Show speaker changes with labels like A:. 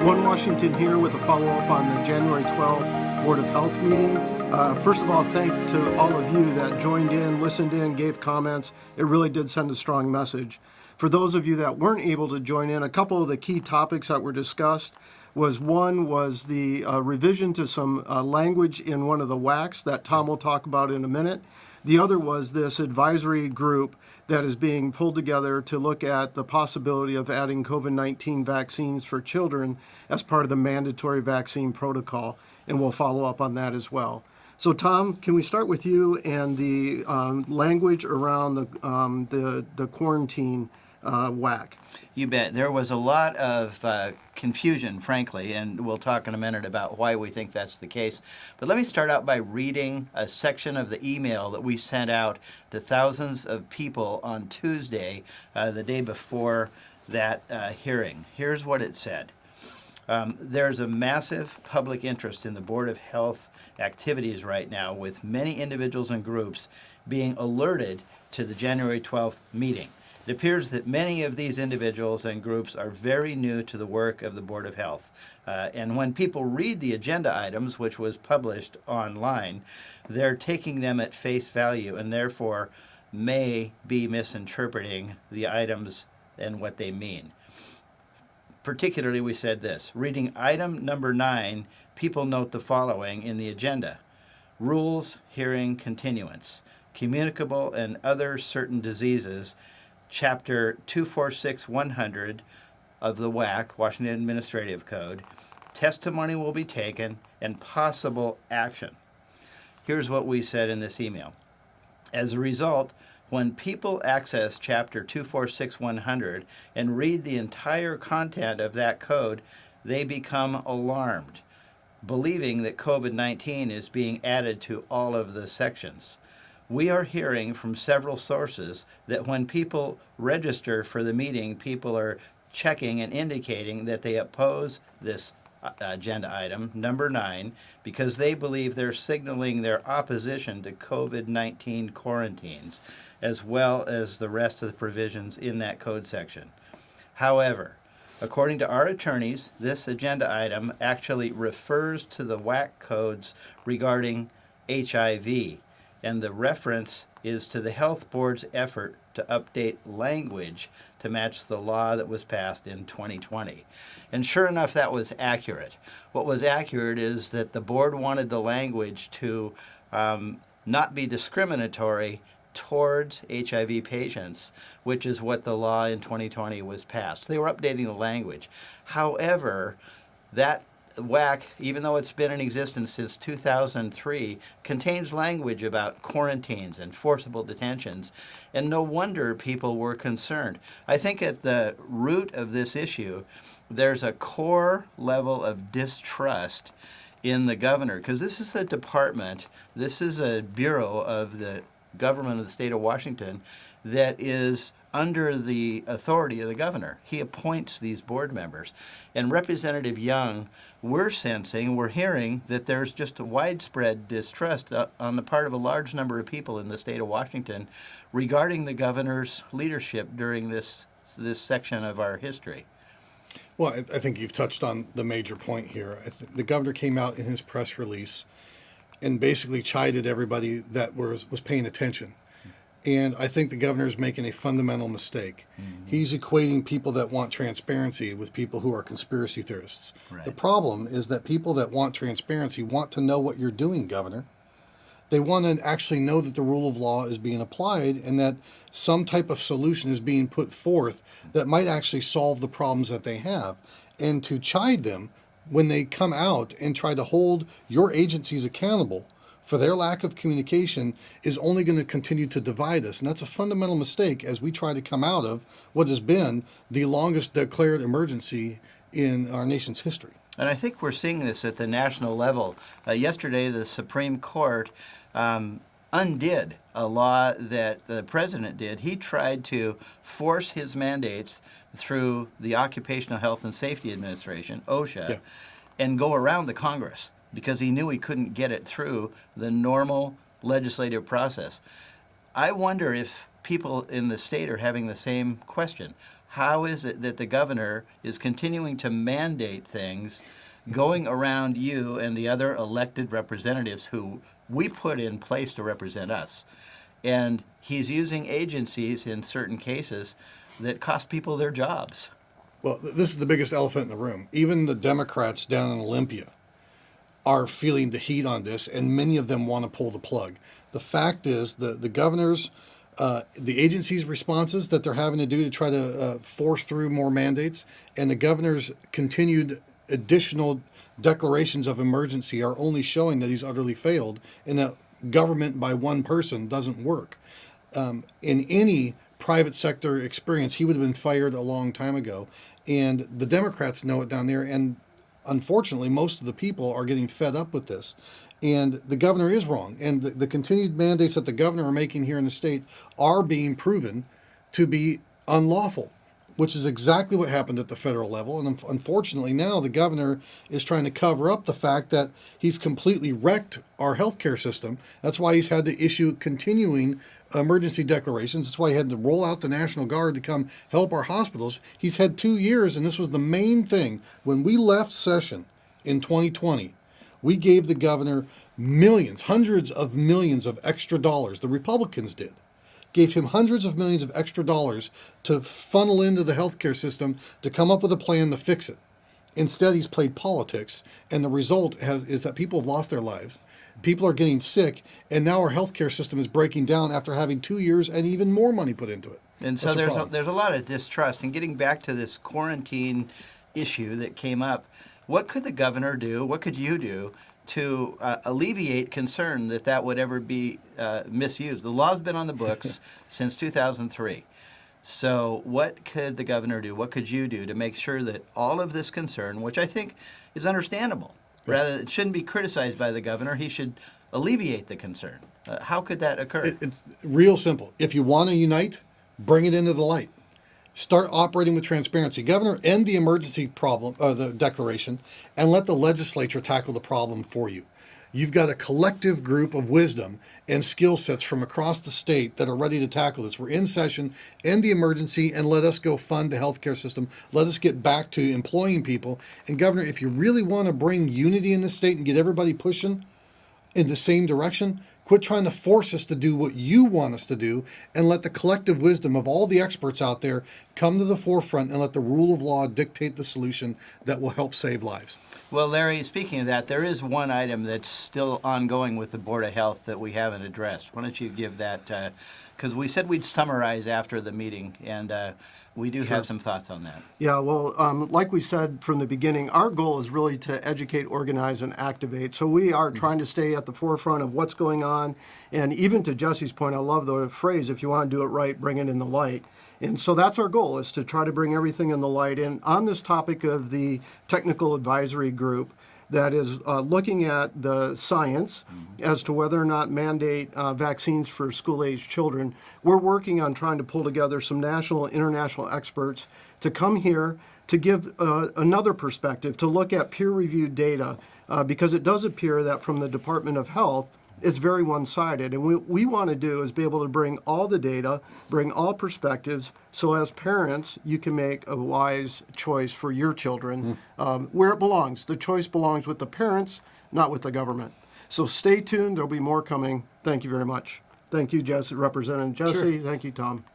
A: One Washington here with a follow-up on the January 12th Board of Health meeting. First of all, thank to all of you that joined in, listened in, gave comments. It really did send a strong message. For those of you that weren't able to join in, a couple of the key topics that were discussed was the revision to some language in one of the WACs that Tom will talk about in a minute. The other was this advisory group that is being pulled together to look at the possibility of adding COVID-19 vaccines for children as part of the mandatory vaccine protocol, and we'll follow up on that as well. So, Tom, can we start with you and the language around the quarantine WAC?
B: You bet. There was a lot of confusion, frankly, and we'll talk in a minute about why we think that's the case. But let me start out by reading a section of the email that we sent out to thousands of people on Tuesday, the day before that hearing. Here's what it said. There's a massive public interest in the Board of Health activities right now, with many individuals and groups being alerted to the January 12th meeting. It appears that many of these individuals and groups are very new to the work of the Board of Health. And when people read the agenda items, which was published online, they're taking them at face value and therefore may be misinterpreting the items and what they mean. Particularly, we said this: reading item number 9, people note the following in the agenda: rules, hearing, continuance, communicable and other certain diseases, Chapter 246-100 of the WAC, Washington Administrative Code. Testimony will be taken and possible action. Here's what we said in this email. As a result, when people access Chapter 246-100 and read the entire content of that code, they become alarmed, believing that COVID-19 is being added to all of the sections. We are hearing from several sources that when people register for the meeting, people are checking and indicating that they oppose this agenda item, number 9, because they believe they're signaling their opposition to COVID-19 quarantines, as well as the rest of the provisions in that code section. However, according to our attorneys, this agenda item actually refers to the WAC codes regarding HIV, and the reference is to the Health Board's effort to update language to match the law that was passed in 2020. And sure enough, that was accurate. What was accurate is that the board wanted the language to not be discriminatory towards HIV patients, which is what the law in 2020 was passed. They were updating the language. However, that WAC, even though it's been in existence since 2003, contains language about quarantines and forcible detentions, and no wonder people were concerned. I think at the root of this issue, there's a core level of distrust in the governor, because this is a department, this is a bureau of the government of the state of Washington that is under the authority of the governor. He appoints these board members. And Representative Young, we're hearing that there's just a widespread distrust on the part of a large number of people in the state of Washington regarding the governor's leadership during this section of our history.
C: Well, I think you've touched on the major point here. The governor came out in his press release and basically chided everybody that was paying attention. And I think the governor is making a fundamental mistake. Mm-hmm. He's equating people that want transparency with people who are conspiracy theorists. Right. The problem is that people that want transparency want to know what you're doing, Governor. They want to actually know that the rule of law is being applied and that some type of solution is being put forth that might actually solve the problems that they have. And to chide them when they come out and try to hold your agencies accountable for their lack of communication is only going to continue to divide us. And that's a fundamental mistake as we try to come out of what has been the longest declared emergency in our nation's history.
B: And I think we're seeing this at the national level. Yesterday, the Supreme Court undid a law that the president did. He tried to force his mandates through the Occupational Health and Safety Administration, OSHA, and go around the Congress, because he knew he couldn't get it through the normal legislative process. I wonder if people in the state are having the same question. how is it that the governor is continuing to mandate things, going around you and the other elected representatives who we put in place to represent us? And he's using agencies in certain cases that cost people their jobs.
C: Well, this is the biggest elephant in the room. Even the Democrats down in Olympia are feeling the heat on this, and many of them want to pull the plug. The fact is, the governor's, the agency's responses that they're having to do to try to force through more mandates, and the governor's continued additional declarations of emergency are only showing that he's utterly failed, and that government by one person doesn't work. In any private sector experience, he would have been fired a long time ago. And the Democrats know it down there. And unfortunately, most of the people are getting fed up with this. And the governor is wrong. And the continued mandates that the governor are making here in the state are being proven to be unlawful, which is exactly what happened at the federal level. And unfortunately, now the governor is trying to cover up the fact that he's completely wrecked our healthcare system. That's why he's had to issue continuing emergency declarations. That's why he had to roll out the National Guard to come help our hospitals. He's had 2 years, and this was the main thing. When we left session in 2020, we gave the governor millions, hundreds of millions of extra dollars. The Republicans did. Gave him hundreds of millions of extra dollars to funnel into the healthcare system to come up with a plan to fix it. Instead, he's played politics, and the result is that people have lost their lives. People are getting sick, and now our healthcare system is breaking down after having 2 years and even more money put into it.
B: And so there's a lot of distrust. And getting back to this quarantine issue that came up, what could the governor do? What could you do to alleviate concern that that would ever be misused? The law's been on the books since 2003. So what could the governor do? What could you do to make sure that all of this concern, which I think is understandable, rather it shouldn't be criticized by the governor, he should alleviate the concern. How could that occur?
C: It's real simple. If you want to unite, bring it into the light. Start operating with transparency. Governor, end the emergency problem, the declaration, and let the legislature tackle the problem for you. You've got a collective group of wisdom and skill sets from across the state that are ready to tackle this. We're in session, end the emergency, and let us go fund the healthcare system. Let us get back to employing people. And Governor, if you really want to bring unity in the state and get everybody pushing in the same direction, quit trying to force us to do what you want us to do, and let the collective wisdom of all the experts out there come to the forefront, and let the rule of law dictate the solution that will help save lives.
B: Well, Larry, speaking of that, there is one item that's still ongoing with the Board of Health that we haven't addressed. Why don't you give that, because we said we'd summarize after the meeting, and we do have some thoughts on that.
A: Yeah, well, like we said from the beginning, our goal is really to educate, organize, and activate. So we are trying to stay at the forefront of what's going on. And even to Jesse's point, I love the phrase, if you want to do it right, bring it in the light. And so that's our goal, is to try to bring everything in the light. And on this topic of the technical advisory group that is looking at the science as to whether or not mandate vaccines for school-aged children, we're working on trying to pull together some national and international experts to come here to give another perspective, to look at peer-reviewed data, because it does appear that from the Department of Health, is very one-sided. And what we want to do is be able to bring all the data, bring all perspectives, so as parents, you can make a wise choice for your children where it belongs. The choice belongs with the parents, not with the government. So stay tuned. There'll be more coming. Thank you very much. Thank you, Jesse, Representative Jesse.
C: Sure.
A: Thank you, Tom.